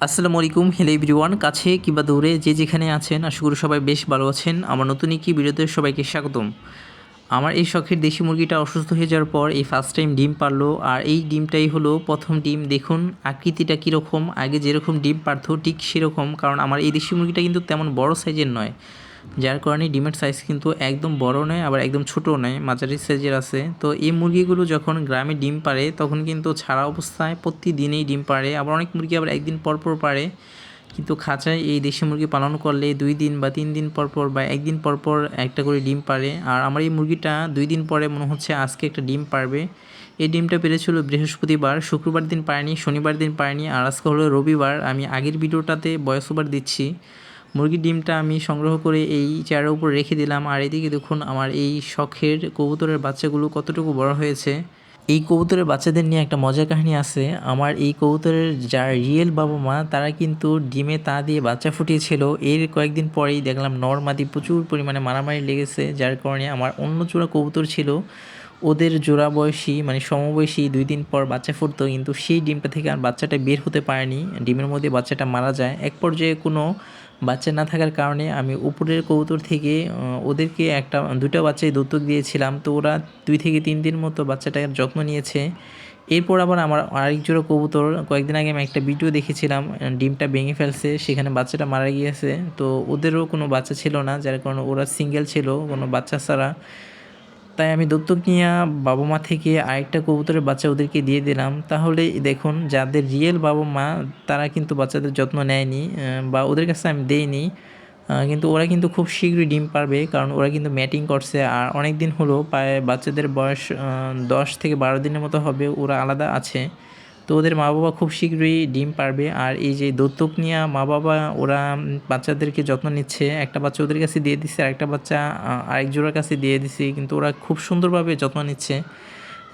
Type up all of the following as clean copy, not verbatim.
আসসালামু আলাইকুম, hello everyone, কাছে কিংবা দূরে যে যেখানে আছেন আশা করি সবাই বেশ ভালো আছেন। আমার নতুন একটি ভিডিওতে সবাইকে স্বাগতম। আমার এই শখের দেশি মুরগিটা অসুস্থ হয়ে যাওয়ার পর এই ফার্স্ট টাইম ডিম পারলো, আর এই ডিমটাই হলো প্রথম ডিম। দেখুন আকৃতিটা কীরকম, আগে যেরকম ডিম পারতো ঠিক সেরকম, কারণ আমার এই দেশি মুরগিটা কিন্তু তেমন বড় সাইজের নয়, যার কারণে ডিমের সাইজ কিন্তু একদম বড় নয় আবার একদম ছোটও নয়, মাঝারি সাইজের আছে। তো এই মুরগিগুলো যখন গ্রামে ডিম পারে তখন কিন্তু ছাড়া অবস্থায় প্রতিদিনেই ডিম পারে, আবার অনেক মুরগি আবার একদিন পর পর পারে। কিন্তু খাঁচায় এই দেশি মুরগি পালন করলে 2 দিন বা 3 দিন পর পর বা একদিন পর পর একটা করে ডিম পারে। আর আমার এই মুরগিটা 2 দিন পরে মনে হচ্ছে আজকে একটা ডিম পারবে। এই ডিমটা পেড়েছিল বৃহস্পতিবার, শুক্রবার দিন পারেনি, শনিবার দিন পারেনি, আর আজকে হলো রবিবার। আমি আগের ভিডিওটাতে ভয়েস ওভার দিচ্ছি। মুরগির ডিমটা আমি সংগ্রহ করে এই চেয়ারের উপর রেখে দিলাম, আর এদিকে দেখুন আমার এই শখের কবুতরের বাচ্চাগুলো কতটুকু বড় হয়েছে। এই কবুতরের বাচ্চাদের নিয়ে একটা মজার কাহিনী আছে। আমার এই কবুতরের যারা রিয়েল বাবা মা তারা কিন্তু ডিমে তা দিয়ে বাচ্চা ফুটিয়েছিল। এর কয়েকদিন পরেই দেখলাম নর মাদি প্রচুর পরিমাণে মারামারি লেগেছে, যার কারণে আমার অন্য জোড়া কবুতর ছিল, ওদের জোড়া বয়সী মানে সমবয়সী 2 দিন পর বাচ্চা ফুটতো, কিন্তু সেই ডিমটা থেকে আর বাচ্চাটা বের হতে পারেনি, ডিমের মধ্যে বাচ্চাটা মারা যায়। এক পর্যায়ে কোনো বাচ্চা না থাকার কারণে আমি উপরের কবুতর থেকে ওদেরকে দুটো বাচ্চাই দত্তক দিয়েছিলাম। তো ওরা 2 থেকে 3 দিন মতো বাচ্চাটার যত্ন নিয়েছে। এরপর আবার আমার আরেক জোড়া কবুতর কয়েকদিন আগে আমি একটা ভিডিও দেখেছিলাম, ডিমটা ভেঙে ফেলছে, সেখানে বাচ্চাটা মারা গিয়েছে। তো ওদেরও কোনো বাচ্চা ছিল না, যার কারণে ওরা সিঙ্গেল ছিল, কোনো বাচ্চা ছাড়া। তাই আমি দত্তক নিয়া বাবা মা থেকে আরেকটা কবুতরের বাচ্চা ওদেরকে দিয়ে দিলাম। তাহলে দেখুন যাদের রিয়েল বাবা মা তারা কিন্তু বাচ্চাদের যত্ন নেয়নি, বা ওদের কাছে আমি দেইনি। কিন্তু ওরা কিন্তু খুব শীঘ্রই ডিম পারবে, কারণ ওরা কিন্তু ম্যাটিং করছে, আর অনেক দিন হলো, প্রায় বাচ্চাদের বয়স 10 থেকে 12 দিনের মতো হবে, ওরা আলাদা আছে। তো ওদের মা বাবা খুব শীঘ্রই ডিম পারবে। আর এই যে দত্তক নেওয়া মা বাবা ওরা বাচ্চাদেরকে যত্ন নিচ্ছে, একটা বাচ্চা ওদের কাছে দিয়ে দিচ্ছে, আরেকটা বাচ্চা আরেক জোড়ার কাছে দিয়ে দিছি, কিন্তু ওরা খুব সুন্দরভাবে যত্ন নিচ্ছে,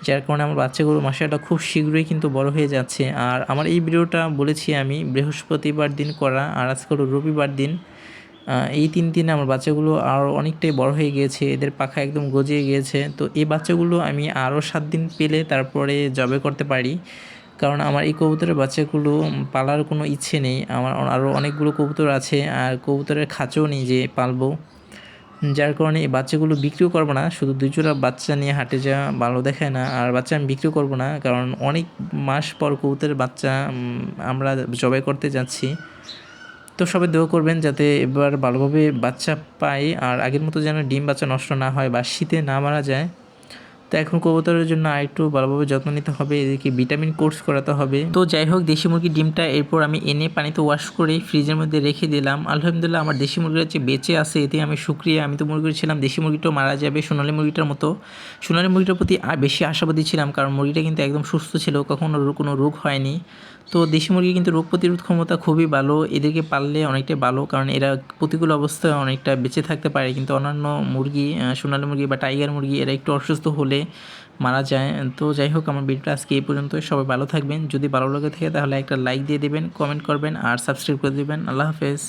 যার কারণে আমার বাচ্চাগুলো মাসাটা খুব শীঘ্রই কিন্তু বড় হয়ে যাচ্ছে। আর আমার এই ভিডিওটা বলেছি আমি বৃহস্পতিবার দিন করা, আর আজকে হলো রবিবার দিন। এই 3 দিনে আমার বাচ্চাগুলো আরও অনেকটাই বড় হয়ে গিয়েছে, এদের পাখা একদম গজিয়ে গিয়েছে। তো এই বাচ্চাগুলো আমি আরও 7 দিন পেলে তারপরে জবে করতে পারি, কারণ আমার এই কবুতরের বাচ্চাগুলো পালার কোনো ইচ্ছে নেই। আমার আরও অনেকগুলো কবুতর আছে, আর কবুতরের খাঁচাও নেই যে পালবো, যার কারণে এই বাচ্চাগুলো বিক্রিও করবো না। শুধু 2 জোড়া বাচ্চা নিয়ে হাটে যাওয়া ভালো দেখায় না, আর বাচ্চা আমি বিক্রিও করবো না, কারণ অনেক মাস পর কবুতরের বাচ্চা আমরা জবাই করতে যাচ্ছি। তো সবাই দোয়া করবেন যাতে এবার ভালোভাবে বাচ্চা পাই, আর আগের মতো যেন ডিম বাচ্চা নষ্ট না হয় বা শীতে না মারা যায়। তো এখন কবুতরের জন্য আরেকটু ভালোভাবে যত্ন নিতে হবে, এদেরকে ভিটামিন কোর্স করাতে হবে। তো যাই হোক, দেশি মুরগির ডিমটা এরপর আমি এনে পানিতে ওয়াশ করে ফ্রিজের মধ্যে রেখে দিলাম। আলহামদুলিল্লাহ আমার দেশি মুরগিটা যে বেঁচে আছে এতে আমি শুকরিয়া। আমি তো মুরগি ছিলাম দেশি মুরগিটাও মারা যাবে সোনালী মুরগিটার মতো। সোনালী মুরগিটার প্রতি বেশি আশাবাদী ছিলাম, কারণ মুরগিটা কিন্তু একদম সুস্থ ছিল, কখনো কোনো রোগ হয়নি। তো দেশি মুরগি কিন্তু রোগ প্রতিরোধ ক্ষমতা খুবই ভালো, এদেরকে পাললে অনেকটাই ভালো, কারণ এরা প্রতিকূল অবস্থায় অনেকটা বেঁচে থাকতে পারে। কিন্তু অন্যান্য মুরগি, সোনালী মুরগি বা টাইগার মুরগি, এরা একটু অসুস্থ হলে মারা যায়। তো যাই হোক, আমার ভিডিওটা আজকে এই পর্যন্ত। সবাই ভালো থাকবেন, যদি ভালো লাগে থাকে তাহলে একটা লাইক দিয়ে দেবেন, কমেন্ট করবেন আর সাবস্ক্রাইব করে দেবেন। আল্লাহ হাফেজ।